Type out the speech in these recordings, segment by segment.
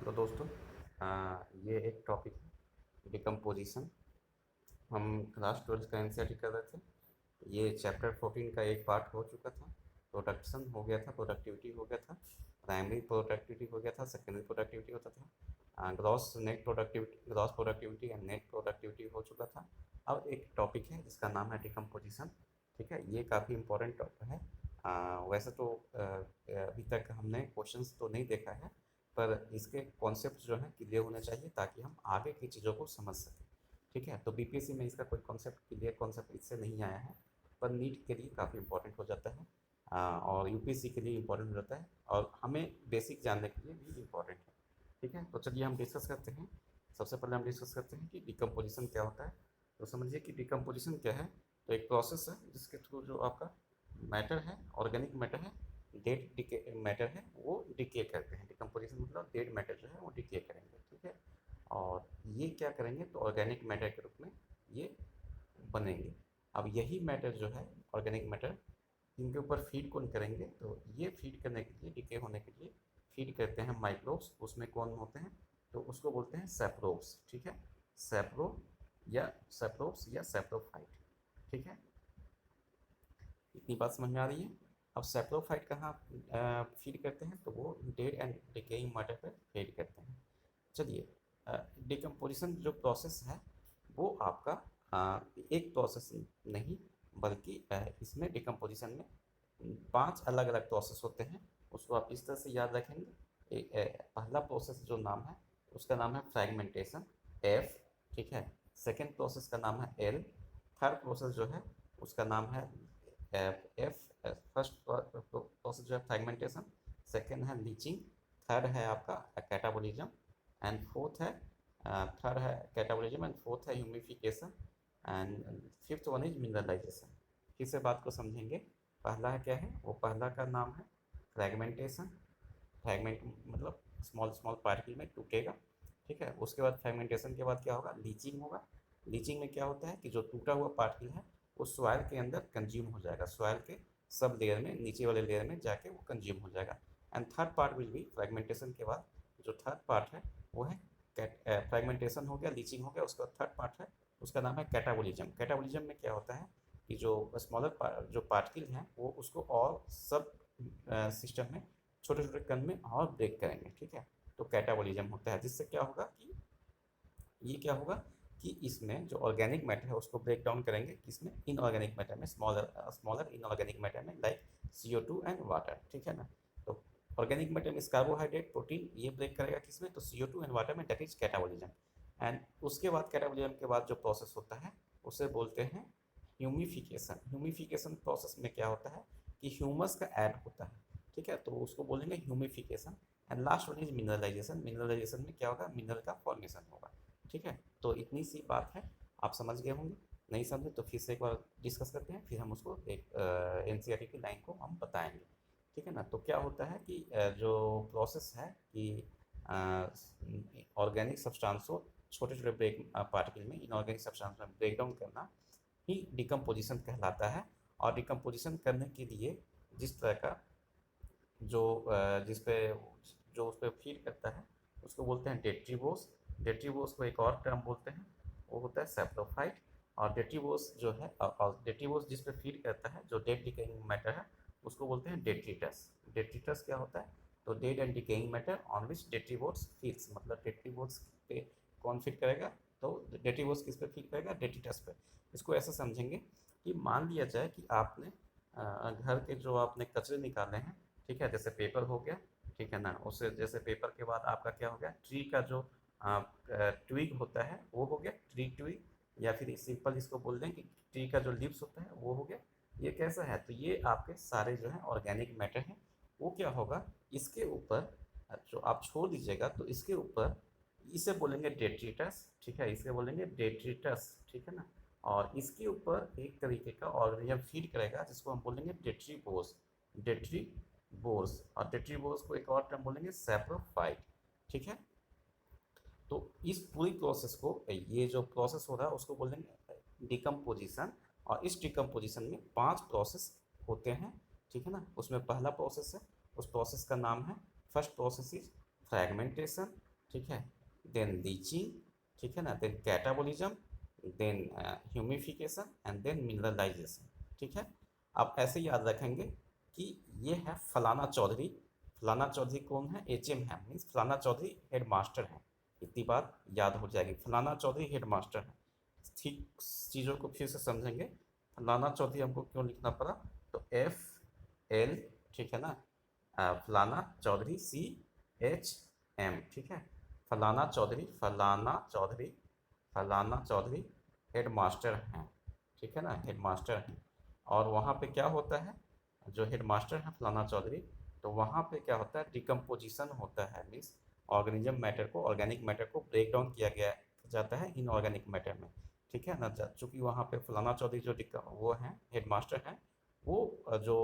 तो दोस्तों ये एक टॉपिक है डिकम्पोजिशन। हम क्लास 12 का एनसीईआरटी कर रहे थे। ये चैप्टर 14 का एक पार्ट हो चुका था। प्रोडक्शन हो गया था, प्रोडक्टिविटी हो गया था, प्राइमरी प्रोडक्टिविटी हो गया था, सेकेंडरी प्रोडक्टिविटी होता था, gross productivity and net productivity हो चुका था। अब एक टॉपिक है जिसका नाम है डिकम्पोजिशन। ठीक है, ये काफ़ी इंपॉर्टेंट टॉपिक है। वैसे तो अभी तक हमने क्वेश्चंस तो नहीं देखा है, पर इसके कॉन्सेप्ट जो हैं क्लियर होने चाहिए ताकि हम आगे की चीज़ों को समझ सकें। ठीक है, तो बीपीएससी में इसका कोई कॉन्सेप्ट क्लियर कॉन्सेप्ट इससे नहीं आया है, पर नीट के लिए काफ़ी इंपॉर्टेंट हो जाता है। और यूपीएससी के लिए इंपॉर्टेंट हो जाता है और हमें बेसिक जानने के लिए भी इंपॉर्टेंट है। ठीक है, तो चलिए हम डिस्कस करते हैं। सबसे पहले हम डिस्कस करते हैं कि डिकम्पोजिशन क्या होता है। तो समझिए कि डिकम्पोजिशन क्या है। तो एक प्रोसेस है जिसके थ्रू जो आपका मैटर है, ऑर्गेनिक मैटर है, डेड डिके मैटर है, वो डिके करते हैं। डिकम्पोजिशन मतलब डेड मैटर जो है वो डिके करेंगे। ठीक है, और ये क्या करेंगे तो ऑर्गेनिक मैटर के रूप में ये बनेंगे। अब यही मैटर जो है ऑर्गेनिक मैटर, इनके ऊपर फीड कौन करेंगे, तो ये फीड करने के लिए, डिके होने के लिए फीड करते हैं माइक्रोब्स। उसमें कौन होते हैं तो उसको बोलते हैं सेप्रोब्स। ठीक है, सेप्रो या सेप्रोब्स या सेप्रोफाइट। ठीक है, इतनी बात समझ में आ रही है। अब सेप्रोफाइट कहाँ फीड करते हैं तो वो डेड एंड डिकेइंग मैटर पर फीड करते हैं। चलिए, डिकम्पोजिशन जो प्रोसेस है वो आपका एक प्रोसेस नहीं, बल्कि इसमें डिकम्पोजिशन में 5 अलग अलग प्रोसेस होते हैं। उसको आप इस तरह से याद रखेंगे। पहला प्रोसेस जो नाम है उसका नाम है फ्रैगमेंटेशन, एफ। ठीक है, सेकेंड प्रोसेस का नाम है एल। थर्ड प्रोसेस जो है उसका नाम है एफ। फर्स्ट प्रोसेस जो है फ्रैगमेंटेशन, सेकेंड है लीचिंग, थर्ड है आपका कैटाबोलिज्म एंड फोर्थ है थर्ड है कैटाबोलिज्म एंड फोर्थ है humification and fifth one is mineralisation. फिर से बात को समझेंगे। पहला है क्या है, वो पहला का नाम है फ्रैगमेंटेशन। फ्रैगमेंट मतलब स्मॉल स्मॉल पार्टिकल में टूटेगा। ठीक है, उसके बाद फ्रैगमेंटेशन के बाद क्या होगा, लीचिंग होगा। लीचिंग में क्या होता है कि जो टूटा हुआ पार्टिकल है वो सॉइल के अंदर कंज्यूम हो जाएगा, सॉइल के सब लेयर में, नीचे वाले लेयर में जाके वो कंज्यूम हो जाएगा। And third part will be fragmentation के बाद जो थर्ड पार्ट है वो है फ्रैगमेंटेशन हो गया, लीचिंग हो गया, उसका थर्ड पार्ट है उसका नाम है कैटाबोलिज्म। कैटाबोलिज्म में क्या होता है कि जो स्मॉलर जो पार्टिकल हैं वो उसको और सब सिस्टम में छोटे छोटे कण में और ब्रेक करेंगे। ठीक है, तो कैटाबोलिज्म होता है, जिससे क्या होगा कि ये क्या होगा कि इसमें जो ऑर्गेनिक मैटर है उसको ब्रेक डाउन करेंगे, किसमें, इनऑर्गेनिक मैटर में, स्मॉलर स्मॉलर इनऑर्गेनिक मैटर में, लाइक CO2 एंड वाटर। ठीक है ना, तो ऑर्गेनिक मैटर में कार्बोहाइड्रेट प्रोटीन ये ब्रेक करेगा किसमें, तो CO2 एंड वाटर में, दैट इज कैटाबोलिज्म। एंड उसके बाद कैटाबोलिज्म के बाद जो प्रोसेस होता है उसे बोलते हैं ह्यूमिफिकेशन। ह्यूमिफिकेशन प्रोसेस में क्या होता है कि ह्यूमस का ऐड होता है। ठीक है, तो उसको बोलेंगे humification. And last one is mineralisation. Mineralisation में क्या होगा, मिनरल का फॉर्मेशन होगा। ठीक है, तो इतनी सी बात है, आप समझ गए होंगे। नहीं समझे तो फिर से एक बार डिस्कस करते हैं, फिर हम उसको एक एनसीईआरटी की लाइन को हम बताएंगे। ठीक है ना, तो क्या होता है कि जो प्रोसेस है कि ऑर्गेनिक सब्सटेंस को छोटे छोटे ब्रेक पार्टिकल में इनऑर्गेनिक सब्सटेंस में ब्रेक डाउन करना ही डिकम्पोजिशन कहलाता है। और डिकम्पोजिशन करने के लिए जिस तरह का जो जिस पे जो उस पर फीड करता है उसको बोलते हैं डेट्रीबोस। डेट्रीबोस को एक और टर्म बोलते हैं, वो होता है सेप्रोफाइट। और डेट्रीबोस जो है, और डेट्रीबोस जिस पे फीड करता है जो डेड डिकेइंग मैटर है उसको बोलते हैं डेट्रीटस। डेट्रीटस क्या होता है, तो dead and decaying matter on which detritivores feeds, मतलब डेट्रीबोस पे कौन फीड करेगा, तो डेट्रीबोस किस पे फीड करेगा, डेट्रीटस पे। इसको ऐसा समझेंगे कि मान लिया जाए कि आपने घर के जो आपने कचरे निकाले हैं, ठीक है, जैसे पेपर हो गया, ठीक है ना, उससे जैसे पेपर के बाद आपका क्या हो गया, ट्री का जो ट्विग होता है वो हो गया ट्री ट्विग, या फिर सिंपल इसको बोल दें कि ट्री का जो लिव्स होता है वो हो गया। ये कैसा है, तो ये आपके सारे जो है ऑर्गेनिक मैटर हैं। वो क्या होगा, इसके ऊपर जो आप छोड़ दीजिएगा तो इसके ऊपर इसे बोलेंगे डेट्रीटस। ठीक है, इसे बोलेंगे डेट्रीटस। ठीक है ना, और इसके ऊपर एक तरीके का ऑर्गेनिज्म फीड करेगा जिसको हम बोलेंगे डेट्रीबोस। डेट्रीबोस, और डेट्रीबोस को एक और टर्म बोलेंगे सैप्रोफाइट। ठीक है, तो इस पूरी प्रोसेस को, ये जो प्रोसेस हो रहा है उसको बोलेंगे डिकम्पोजिशन। और इस डिकम्पोजिशन में 5 प्रोसेस होते हैं। ठीक है ना, उसमें पहला प्रोसेस है, उस प्रोसेस का नाम है, फर्स्ट प्रोसेस इज फ्रैगमेंटेशन, ठीक है, देन लीचिंग, ठीक है ना, then catabolism, then humification and then mineralisation. ठीक है, आप ऐसे याद रखेंगे कि ये है फलाना चौधरी। फलाना चौधरी कौन है? एच.एम. है, मीन्स फलाना चौधरी हेड मास्टर है। इतनी बात याद हो जाएगी, फलाना चौधरी हेड मास्टर है। ठीक, चीज़ों को फिर से समझेंगे। फलाना चौधरी हमको क्यों लिखना पड़ा? तो F.L, ठीक है ना, फलाना चौधरी C.H.M, ठीक है, फलाना चौधरी, फलाना चौधरी, फलाना चौधरी हेड मास्टर हैं, ठीक है ना, हेड मास्टर हैं। और वहाँ पे क्या होता है, जो हेड मास्टर है फलाना चौधरी, तो वहाँ पे क्या होता है, डिकम्पोजिशन होता है, मीन्स ऑर्गेनिज्म मैटर को, ऑर्गेनिक मैटर को ब्रेक डाउन किया गया जाता है इनऑर्गेनिक मैटर में। ठीक है ना, चूँकि वहाँ पे फलाना चौधरी जो वो हैं हेड मास्टर हैं, वो जो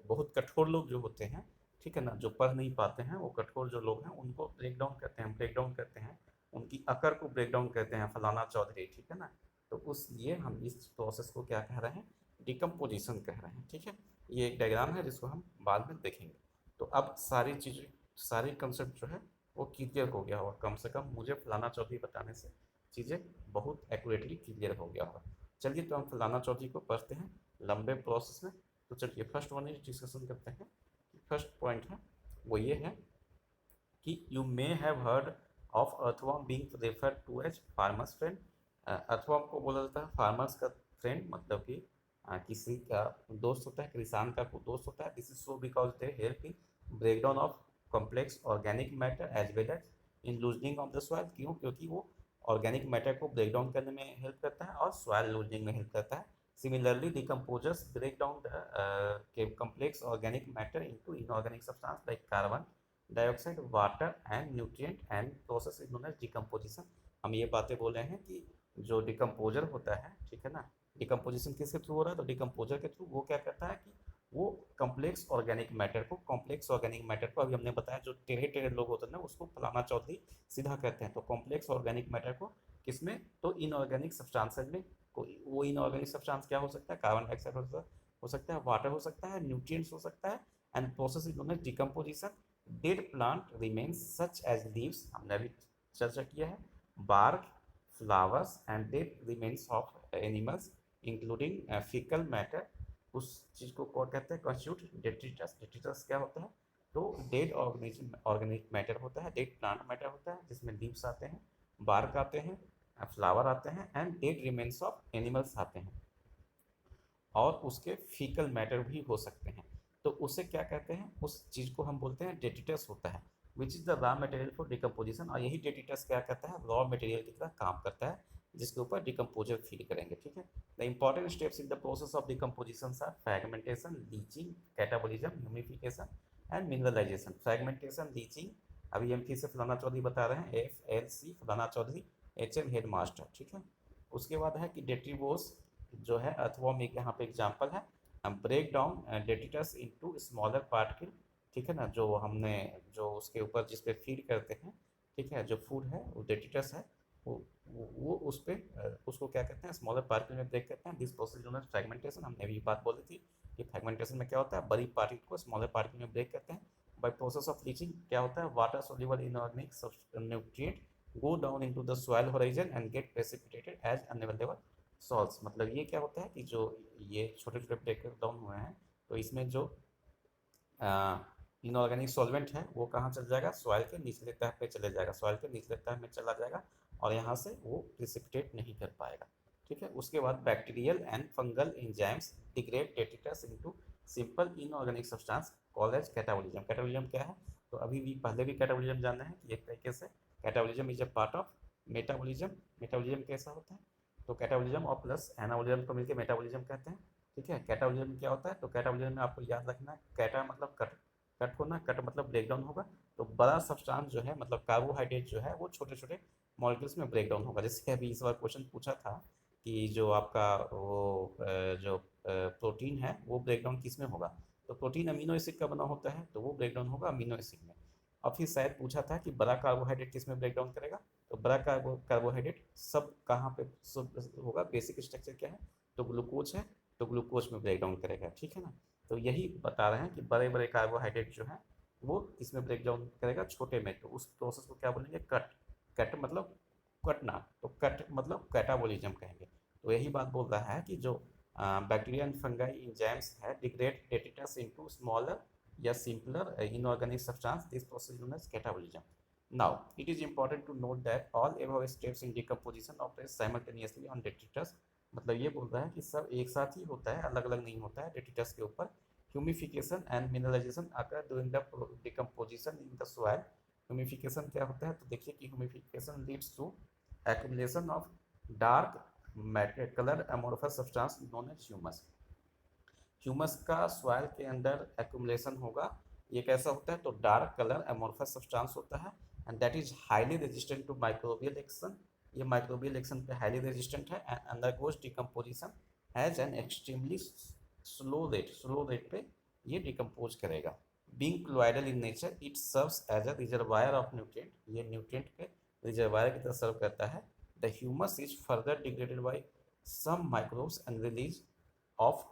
बहुत कठोर लोग जो होते हैं, ठीक है ना, जो पढ़ नहीं पाते हैं, वो कठोर जो लोग हैं उनको ब्रेक डाउन करते हैं, ब्रेक डाउन करते हैं, उनकी अकड़ को ब्रेक डाउन करते हैं फलाना चौधरी। ठीक है ना, तो उस लिए हम इस प्रोसेस को क्या कह रहे हैं? डिकम्पोजिशन कह रहे हैं। ठीक है, ये एक डायग्राम है जिसको हम बाद में देखेंगे। तो अब सारी चीज़ें, सारी कंसेप्ट जो है वो क्लियर हो गया होगा, कम से कम मुझे फलाना चौधरी बताने से चीज़ें बहुत एक्यूरेटली क्लियर हो गया होगा। चलिए, तो हम फलाना चौधरी को पढ़ते हैं लंबे प्रोसेस में। तो चलिए फर्स्ट वन डिस्कशन करते हैं। फर्स्ट पॉइंट है वो ये है कि you may have heard of earthworm being referred to as farmer's friend. Earthworm को बोला जाता है फार्मर्स का फ्रेंड, मतलब कि किसी का दोस्त होता है, किसान का दोस्त होता है। This is so because they help in break down of complex organic matter as well as in loosening of the soil. क्यों? क्योंकि वो ऑर्गेनिक मैटर को ब्रेक डाउन करने में हेल्प करता है और सॉइल लूजनिंग में हेल्प करता है। Similarly decomposers break down the complex organic matter into inorganic substance like carbon dioxide, water and nutrient and process is known as decomposition. हम ये बातें बोल रहे हैं कि जो डिकम्पोजर होता है, ठीक है ना, डिकम्पोजिशन किसके थ्रू हो रहा है? तो डिकम्पोजर के थ्रू। वो क्या करता है कि वो कॉम्प्लेक्स ऑर्गेनिक मैटर को, कॉम्प्लेक्स ऑर्गेनिक मैटर को, अभी हमने बताया जो टेढ़े टेढ़े लोग होते हैं ना उसको फलाना चौधरी सीधा कहते हैं। तो कॉम्प्लेक्स ऑर्गेनिक मैटर को किसमें? तो इनऑर्गेनिक सब्सटेंसेज में। कोई वो इनऑर्गेनिक सब्सटेंस क्या हो सकता है? कार्बन डाइऑक्साइड हो सकता है, वाटर हो सकता है, न्यूट्रिएंट्स हो सकता है। And process is known as decomposition. Dead plant remains such as leaves, हमने अभी चर्चा किया है, bark, flowers and dead remains of animals including fecal matter. उस चीज़ को क्या कहते हैं? Constitute detritus. डेट्रिटस क्या होता है? तो डेड ऑर्गेनिज्म, ऑर्गेनिक मैटर होता है, डेड प्लांट मैटर होता है जिसमें लीव्स आते हैं, बार्क आते हैं, फ्लावर आते हैं and dead remains of animals आते हैं, और उसके फीकल मैटर भी हो सकते हैं। तो उसे क्या कहते हैं? उस चीज़ को हम बोलते हैं डेटिटस होता है, which is the raw material for decomposition. और यही डेटिटस क्या कहता है? रॉ मटेरियल की तरह काम करता है जिसके ऊपर डिकम्पोजर फील करेंगे। ठीक है, the important steps in the process of decomposition are fragmentation, leaching, catabolism, humification and mineralization. Fragmentation, leaching, अभी हम फिर से फलाना चौधरी बता रहे हैं, F.L.C फलाना चौधरी, H.M हेड मास्टर। ठीक है, उसके बाद है कि डेट्रीबोस जो है अर्थवर्म, एक यहाँ पे एग्जांपल है। Break down detritus into smaller particle, ठीक है ना, जो हमने जो उसके ऊपर जिस पे फीड करते हैं, ठीक है, जो फूड है वो डेटिटस है, वो उस पे उसको क्या कहते हैं? स्मॉलर पार्टिकल में ब्रेक करते हैं। This process known as fragmentation. हमने भी बात बोली थी कि फ्रैगमेंटेशन में क्या होता है? बड़ी पार्टिकल को स्मॉलर पार्टिकल में ब्रेक करते हैं। बाय प्रोसेस ऑफ लीचिंग क्या होता है? Water soluble inorganic nutrient go down into the soil horizon and get precipitated as unavailable salts. मतलब ये क्या होता है कि जो ये छोटे छोटे ब्रेक डाउन हुए हैं, तो इसमें जो इनऑर्गेनिक सॉल्वेंट है वो कहाँ चल जाएगा? सॉइल के निचले तह पे चले जाएगा, सॉइल के निचले तह में चला जाएगा और यहाँ से वो प्रिसिपिटेट नहीं कर पाएगा। ठीक है, उसके बाद bacterial and fungal enzymes degrade detritus into simple inorganic substance called as catabolism. Catabolism क्या है? तो अभी भी पहले भी कैटाबोलिज्म जाना है कि एक तरीके से catabolism is a part of metabolism. Metabolism कैसा होता है? तो कैटाबोलिज्म और प्लस एनाबोलिज्म को मिलकर मेटाबोलिज्म कहते हैं। ठीक है, कैटाबोलिज्म क्या होता है? तो कैटाबोलिज्म में आपको याद रखना है, कैटा मतलब कट, कट होना, कट मतलब ब्रेक डाउन होगा। तो बड़ा सब्सटेंस जो है, मतलब कार्बोहाइड्रेट जो है, वो छोटे छोटे मॉलिक्यूल्स में ब्रेक डाउन होगा। जैसे अभी इस बार क्वेश्चन पूछा था कि जो आपका वो जो प्रोटीन है वो ब्रेक डाउन किस में होगा? तो प्रोटीन अमीनो एसिड का बना होता है, तो वो ब्रेक डाउन होगा अमीनो एसिड में। और फिर शायद पूछा था कि बड़ा कार्बोहाइड्रेट किस में ब्रेक डाउन करेगा? तो बड़ा कार्बोहाइड्रेट सब कहाँ पे सब होगा? बेसिक स्ट्रक्चर क्या है? तो ग्लूकोज है, तो ग्लूकोज में ब्रेक डाउन करेगा। ठीक है ना, तो यही बता रहे हैं कि बड़े बड़े कार्बोहाइड्रेट जो हैं वो किसमें ब्रेक डाउन करेगा, छोटे में। तो उस प्रोसेस को क्या बोलेंगे, कट। कट मतलब कटना, तो कट मतलब कैटाबोलिज्म कहेंगे। तो यही बात बोल रहा है कि जो बैक्टीरिया एंड फंगाई एंजाइम्स है डिग्रेड डेटिटस इनटू स्मॉलर या simpler inorganic substance, this process known as catabolism. Now it is important to note that all above steps in decomposition operate simultaneously on detritus. मतलब ये बोल रहा है कि सब एक साथ ही होता है, अलग अलग नहीं होता है डेटिटस के ऊपर। Humification and mineralization occur during the decomposition in the soil. Humification क्या होता है, तो देखिए कि humification leads to accumulation of dark matter color amorphous substance known as humus। Humus का सॉइल के अंदर एक्यूमुलेशन होगा। ये कैसा होता है, तो डार्क कलर अमोर्फस सब्सटेंस होता है and that is highly resistant to microbial action. ये माइक्रोबियल एक्शन पे हाईली रेजिस्टेंट है and undergoes decomposition as an extremely slow rate पे ये डिकम्पोज करेगा। Being colloidal in nature it serves as a reservoir of nutrient. ये nutrient के reservoir की तरह सर्व करता है। The humus is further degraded by some microbes and release of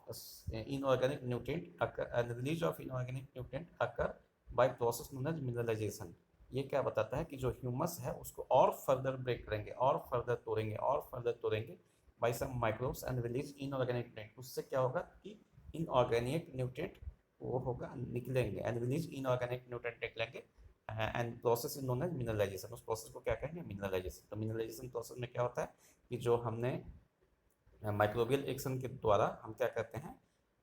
inorganic nutrient occur and release of inorganic nutrient occur by process known as mineralization। ये क्या बताता है कि जो ह्यूमस है उसको और फर्दर ब्रेक करेंगे, और फर्दर तोड़ेंगे, और फर्दर तोड़ेंगे by some microbes and release inorganic nutrient. उससे क्या होगा कि इनऑर्गेनिक न्यूट्रिएंट वो होगा निकलेंगे एंड रिलीज इनऑर्गेनिक न्यूट्रिएंट निकलेंगे and process is known as mineralization. उस प्रोसेस को क्या कहेंगे, मिनरलाइजेशन। तो मिनरलाइजेशन प्रोसेस में क्या होता है कि जो हमने माइक्रोबियल एक्शन के द्वारा हम क्या करते हैं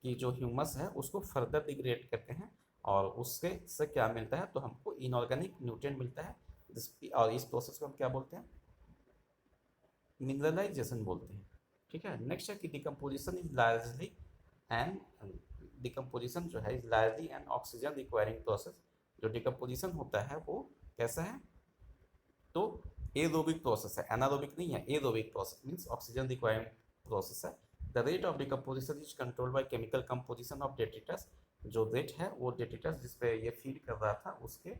कि जो ह्यूमस है उसको फर्दर डिग्रेड करते हैं और उससे क्या मिलता है, तो हमको इनऑर्गेनिक न्यूट्रिएंट मिलता है और इस प्रोसेस को हम क्या बोलते हैं, मिनरलाइजेशन बोलते हैं। ठीक है, नेक्स्ट है कि decomposition is largely and decomposition जो है is largely and oxygen requiring process. जो डिकम्पोजिशन होता है वो कैसा है, तो एरोबिक प्रोसेस है, एनारोबिक नहीं है, aerobic process means oxygen requiring process है। The rate of decomposition is controlled by chemical composition of detritus. जो रेट है वो डेटिटस जिस पे ये फीड कर रहा था उसके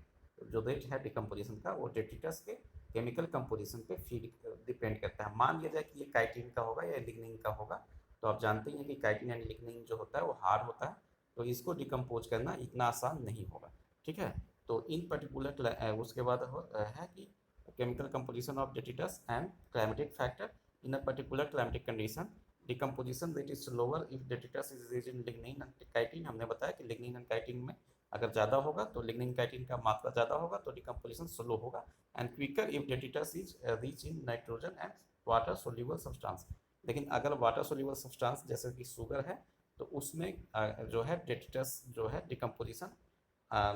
जो रेट है डिकम्पोजिशन का वो डेटिटस के केमिकल कंपोजिशन पे फीड डिपेंड करता है। मान लिया जाए कि ये काइटिन का होगा या लिग्निन का होगा, तो आप जानते हैं कि काइटिन एंड लिग्निन जो होता है वो हार्ड होता है, तो इसको डिकम्पोज करना इतना आसान नहीं होगा। ठीक है, तो इन पर्टिकुलर उसके बाद है कि chemical composition of detritus and climatic factor in a particular climatic condition। decomposition rate is slower if detritus is rich in lignin and chitin। हमने बताया कि lignin and chitin में अगर ज़्यादा होगा तो lignin chitin का मात्रा ज़्यादा होगा तो decomposition स्लो होगा and quicker if detritus is rich in nitrogen and water soluble substance। लेकिन अगर वाटर सोल्यूबल सब्सटेंस जैसे कि शुगर है तो उसमें जो है detritus जो है डिकम्पोजिशन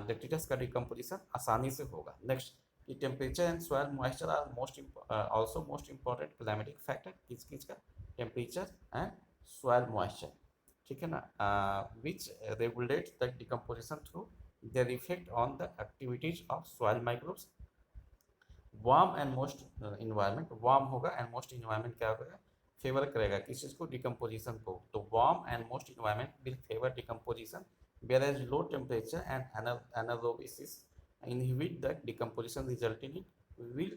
डेटिटस का डिकम्पोजिशन आसानी से होगा। नेक्स्ट कि temperature and soil moisture are also most important climatic factor. किस किस का, टेम्परेचर एंड सॉइल मॉइस्चर। ठीक है ना, विच regulate the decomposition through their effect on the activities of soil microbes. Warm and most environment, warm होगा and most environment क्या होगा, favour करेगा किस चीज़ को, डिकम्पोजिशन को। तो warm and most environment will favour decomposition whereas low temperature and anaerobic inhibit the decomposition resulting in will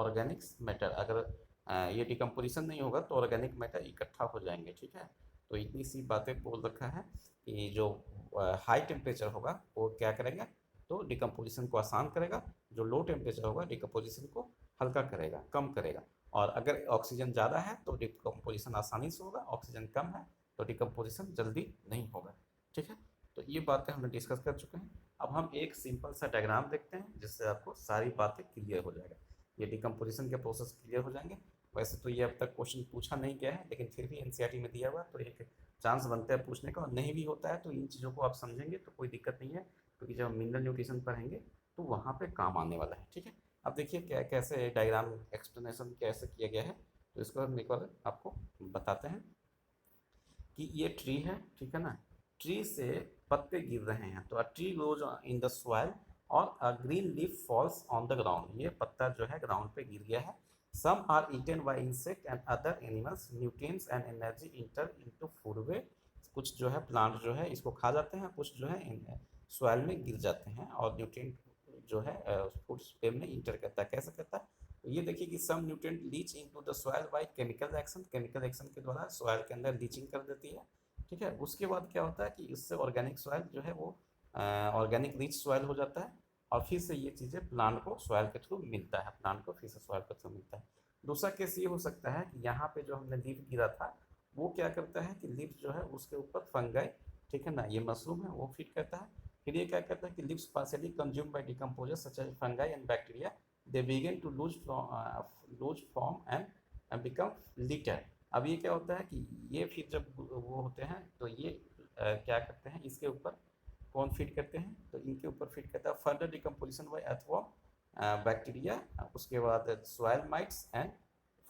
organic matter। अगर ये डिकम्पोजिशन नहीं होगा तो ऑर्गेनिक मैटर इकट्ठा हो जाएंगे। ठीक है, तो इतनी सी बातें बोल रखा है कि जो हाई टेम्परेचर होगा वो क्या करेगा, तो डिकम्पोजिशन को आसान करेगा, जो लो टेम्परेचर होगा डिकम्पोजिशन को हल्का करेगा, कम करेगा। और अगर ऑक्सीजन ज़्यादा है तो डिकम्पोजिशन आसानी से होगा, ऑक्सीजन कम है तो डिकम्पोजिशन जल्दी नहीं होगा। ठीक है, तो ये बातें हमने डिस्कस कर चुके हैं। अब हम एक सिंपल सा डायग्राम देखते हैं जिससे आपको सारी बातें क्लियर हो जाएगा, ये डिकम्पोजिशन के प्रोसेस क्लियर हो जाएंगे। वैसे तो ये अब तक क्वेश्चन पूछा नहीं गया है लेकिन फिर भी एनसीईआरटी में दिया हुआ तो एक चांस बनता है पूछने का, और नहीं भी होता है तो इन चीज़ों को आप समझेंगे तो कोई दिक्कत नहीं है, क्योंकि जब हम मिनरल न्यूट्रिशन पढ़ेंगे तो वहाँ पे काम आने वाला है। ठीक है, अब देखिए क्या कैसे डायग्राम एक्सप्लेनेशन कैसे किया गया है, तो इसको हम एक बार आपको बताते हैं कि ये ट्री है। ठीक है ना, ट्री से पत्ते गिर रहे हैं, तो a tree grows in the soil और a green leaf falls on the ground. ये पत्ता जो है ग्राउंड पे गिर गया है। Some are eaten by insect and other animals, nutrients and energy enter into food web. कुछ जो है प्लांट जो है इसको खा जाते हैं, कुछ जो है सॉइल में गिर जाते हैं और न्यूट्रिएंट जो है फूड वेब में इंटर करता है। कैसे करता है, तो ये देखिए कि some nutrient leach into the soil by chemical action. Chemical action के द्वारा सॉइल के अंदर लीचिंग कर देती है। ठीक है, उसके बाद क्या होता है कि इससे ऑर्गेनिक सॉइल जो है वो ऑर्गेनिक रिच सॉइल हो जाता है, और फिर से ये चीज़ें प्लांट को सॉइल के थ्रू मिलता है, प्लांट को फिर से सॉइल के थ्रू मिलता है। दूसरा केस ये हो सकता है कि यहाँ पे जो हमने लीफ गिरा था, वो क्या करता है कि लीफ जो है उसके ऊपर फंगाई, ठीक है ना, ये मशरूम है वो फीड करता है। फिर ये क्या करता है कि leaves partially consume by decomposers such as fungi and bacteria, they begin to lose form and become litter. अब ये क्या होता है कि ये फिर जब वो होते हैं तो ये क्या करते हैं, इसके ऊपर कौन फीड करते हैं, तो इनके ऊपर फीड करता है further decomposition by earthworm, bacteria, उसके बाद सॉइल माइट्स एंड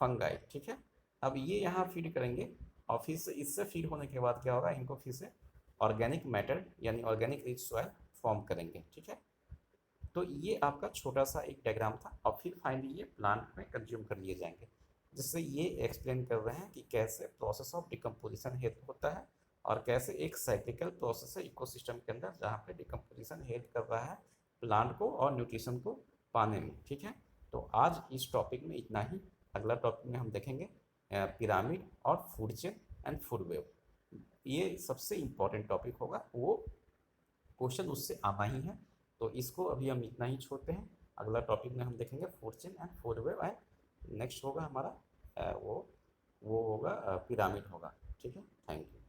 फंगाई, ठीक है। अब ये यहाँ फीड करेंगे, और फिर से इससे फीड होने के बाद क्या होगा, इनको फिर से ऑर्गेनिक मैटर यानी ऑर्गेनिक रिच सॉइल फॉर्म करेंगे, ठीक है। तो ये आपका छोटा सा एक डायग्राम था, और फिर फाइनली ये प्लांट में कंज्यूम कर लिए जाएंगे, जिससे ये एक्सप्लेन कर रहे हैं कि कैसे प्रोसेस ऑफ डिकम्पोजिशन हेल्प होता है, और कैसे एक साइक्लिकल प्रोसेस है इकोसिस्टम के अंदर जहाँ पे डिकम्पोजिशन हेल्प कर रहा है प्लांट को और न्यूट्रिशन को पाने में, ठीक है। तो आज इस टॉपिक में इतना ही। अगला टॉपिक में हम देखेंगे पिरामिड और food chain and food web. ये सबसे इम्पॉर्टेंट टॉपिक होगा, वो क्वेश्चन उससे आना ही है। तो इसको अभी हम इतना ही छोड़ते हैं। अगला टॉपिक में हम देखेंगे food chain and food web, and next होगा हमारा वो होगा पिरामिड होगा, ठीक है। Thank you.